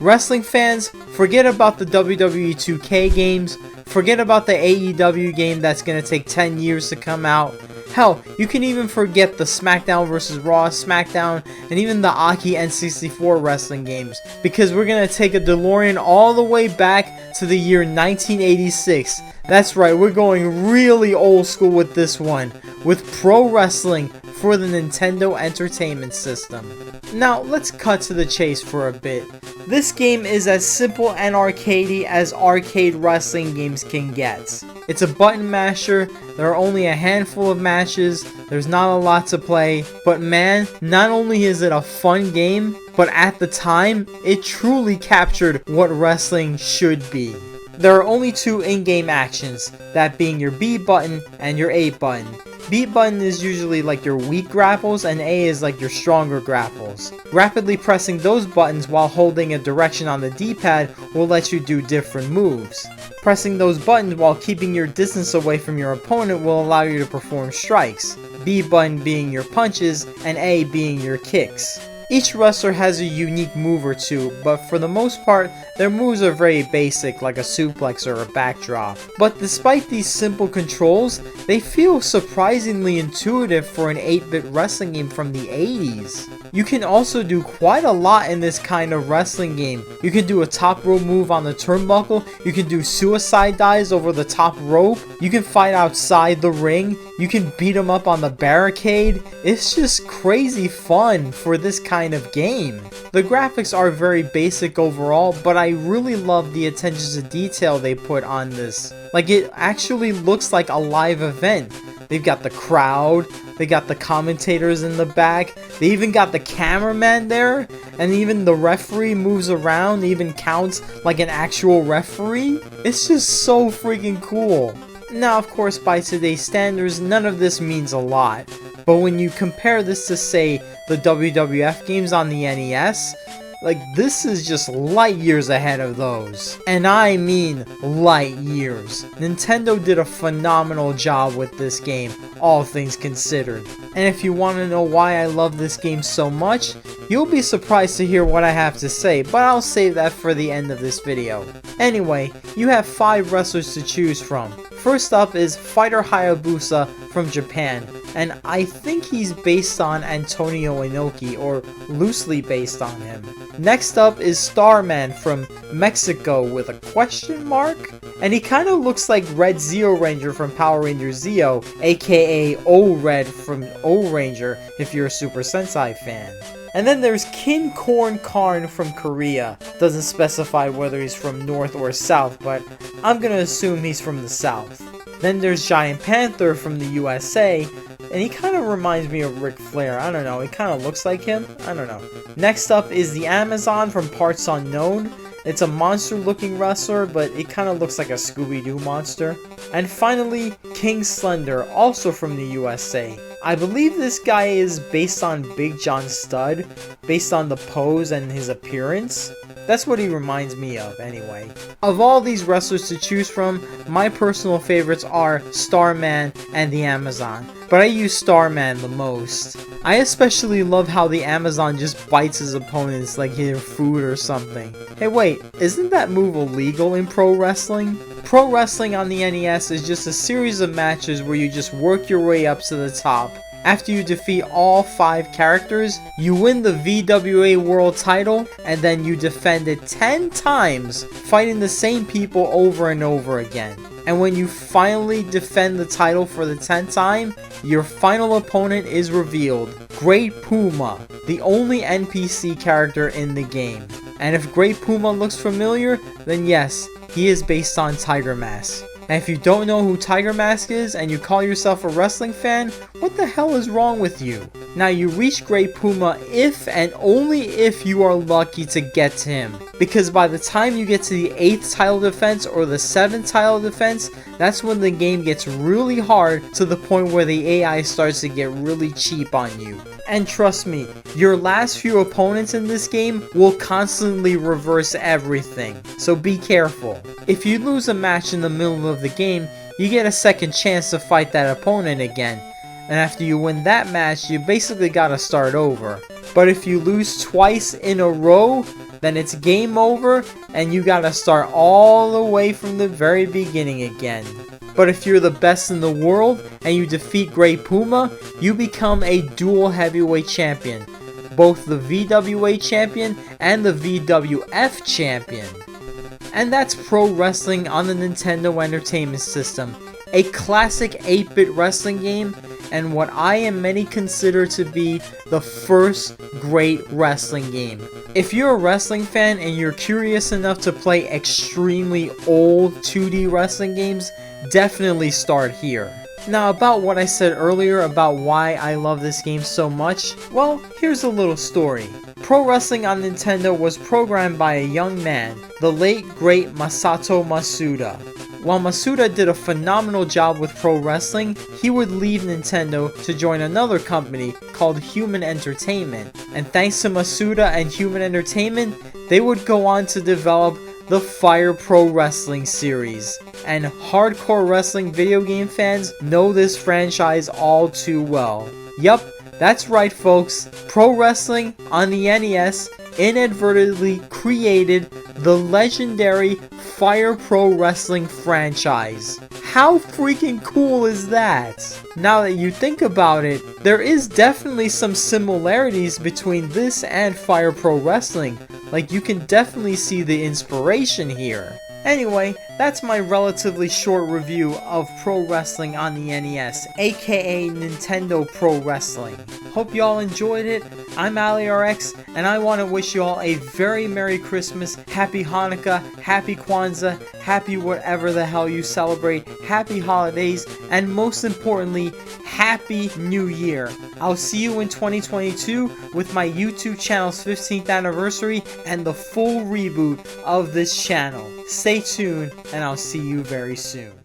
Wrestling fans, forget about the WWE 2K games, forget about the AEW game that's going to take 10 years to come out. Hell, you can even forget the SmackDown vs. Raw, SmackDown, and even the Aki N64 wrestling games, because we're going to take a DeLorean all the way back to the year 1986. That's right, we're going really old school with this one, with pro wrestling for the Nintendo Entertainment System. Now, let's cut to the chase for a bit. This game is as simple and arcadey as arcade wrestling games can get. It's a button masher, there are only a handful of matches, there's not a lot to play, but man, not only is it a fun game, but at the time, it truly captured what wrestling should be. There are only two in-game actions, that being your B button and your A button. B button is usually like your weak grapples and A is like your stronger grapples. Rapidly pressing those buttons while holding a direction on the D-pad will let you do different moves. Pressing those buttons while keeping your distance away from your opponent will allow you to perform strikes, B button being your punches and A being your kicks. Each wrestler has a unique move or two, but for the most part, their moves are very basic, like a suplex or a backdrop. But despite these simple controls, they feel surprisingly intuitive for an 8-bit wrestling game from the 80s. You can also do quite a lot in this kind of wrestling game. You can do a top rope move on the turnbuckle, you can do suicide dives over the top rope, you can fight outside the ring, you can beat them up on the barricade. It's just crazy fun for this kind of game. The graphics are very basic overall, but I really love the attention to detail they put on this. Like, it actually looks like a live event. They've got the crowd, they got the commentators in the back, they even got the cameraman there, and even the referee moves around, even counts like an actual referee. It's just so freaking cool. Now, of course, by today's standards, none of this means a lot, but when you compare this to, say, the WWF games on the NES, like, this is just light years ahead of those. And I mean light years. Nintendo did a phenomenal job with this game, all things considered. And if you want to know why I love this game so much, you'll be surprised to hear what I have to say, but I'll save that for the end of this video. Anyway, you have 5 wrestlers to choose from. First up is Fighter Hayabusa from Japan, and I think he's based on Antonio Inoki, or loosely based on him. Next up is Starman from Mexico with a question mark? And he kind of looks like Red Zeo Ranger from Power Rangers Zeo, aka O-Red from O-Ranger if you're a Super Sentai fan. And then there's Kin Korn Karn from Korea. Doesn't specify whether he's from North or South, but I'm gonna assume he's from the South. Then there's Giant Panther from the USA, and he kind of reminds me of Ric Flair. I don't know, he kind of looks like him. I don't know. Next up is the Amazon from Parts Unknown. It's a monster looking wrestler, but it kind of looks like a Scooby-Doo monster. And finally, King Slender, also from the USA. I believe this guy is based on Big John Studd, based on the pose and his appearance. That's what he reminds me of, anyway. Of all these wrestlers to choose from, my personal favorites are Starman and the Amazon, but I use Starman the most. I especially love how the Amazon just bites his opponents like they're food or something. Hey wait, isn't that move illegal in pro wrestling? Pro wrestling on the NES is just a series of matches where you just work your way up to the top. After you defeat all 5 characters, you win the VWA World title, and then you defend it 10 times, fighting the same people over and over again. And when you finally defend the title for the 10th time, your final opponent is revealed, Great Puma, the only NPC character in the game. And if Great Puma looks familiar, then yes, he is based on Tiger Mask. And if you don't know who Tiger Mask is and you call yourself a wrestling fan, what the hell is wrong with you? Now, you reach Great Puma if and only if you are lucky to get to him. Because by the time you get to the 8th title defense or the 7th title defense, that's when the game gets really hard to the point where the AI starts to get really cheap on you. And trust me, your last few opponents in this game will constantly reverse everything, so be careful. If you lose a match in the middle of the game, you get a second chance to fight that opponent again, and after you win that match, you basically gotta start over. But if you lose twice in a row, then it's game over and you gotta start all the way from the very beginning again. But if you're the best in the world and you defeat Great Puma, you become a dual heavyweight champion, both the VWA champion and the VWF champion. And that's Pro Wrestling on the Nintendo Entertainment System, a classic 8-bit wrestling game, and what I and many consider to be the first great wrestling game. If you're a wrestling fan and you're curious enough to play extremely old 2D wrestling games, definitely start here. Now, about what I said earlier about why I love this game so much, well, here's a little story. Pro Wrestling on Nintendo was programmed by a young man, the late great Masato Masuda. While Masuda did a phenomenal job with Pro Wrestling, he would leave Nintendo to join another company called Human Entertainment. And thanks to Masuda and Human Entertainment, they would go on to develop the Fire Pro Wrestling series. And hardcore wrestling video game fans know this franchise all too well. Yup, that's right folks, Pro Wrestling on the NES inadvertently created the legendary Fire Pro Wrestling franchise. How freaking cool is that? Now that you think about it, there is definitely some similarities between this and Fire Pro Wrestling. Like, you can definitely see the inspiration here. Anyway, that's my relatively short review of Pro Wrestling on the NES, aka Nintendo Pro Wrestling. Hope y'all enjoyed it. I'm Allie-RX, and I want to wish y'all a very Merry Christmas, Happy Hanukkah, Happy Kwanzaa, Happy whatever the hell you celebrate, Happy Holidays, and most importantly, Happy New Year. I'll see you in 2022 with my YouTube channel's 15th anniversary and the full reboot of this channel. Stay tuned, and I'll see you very soon.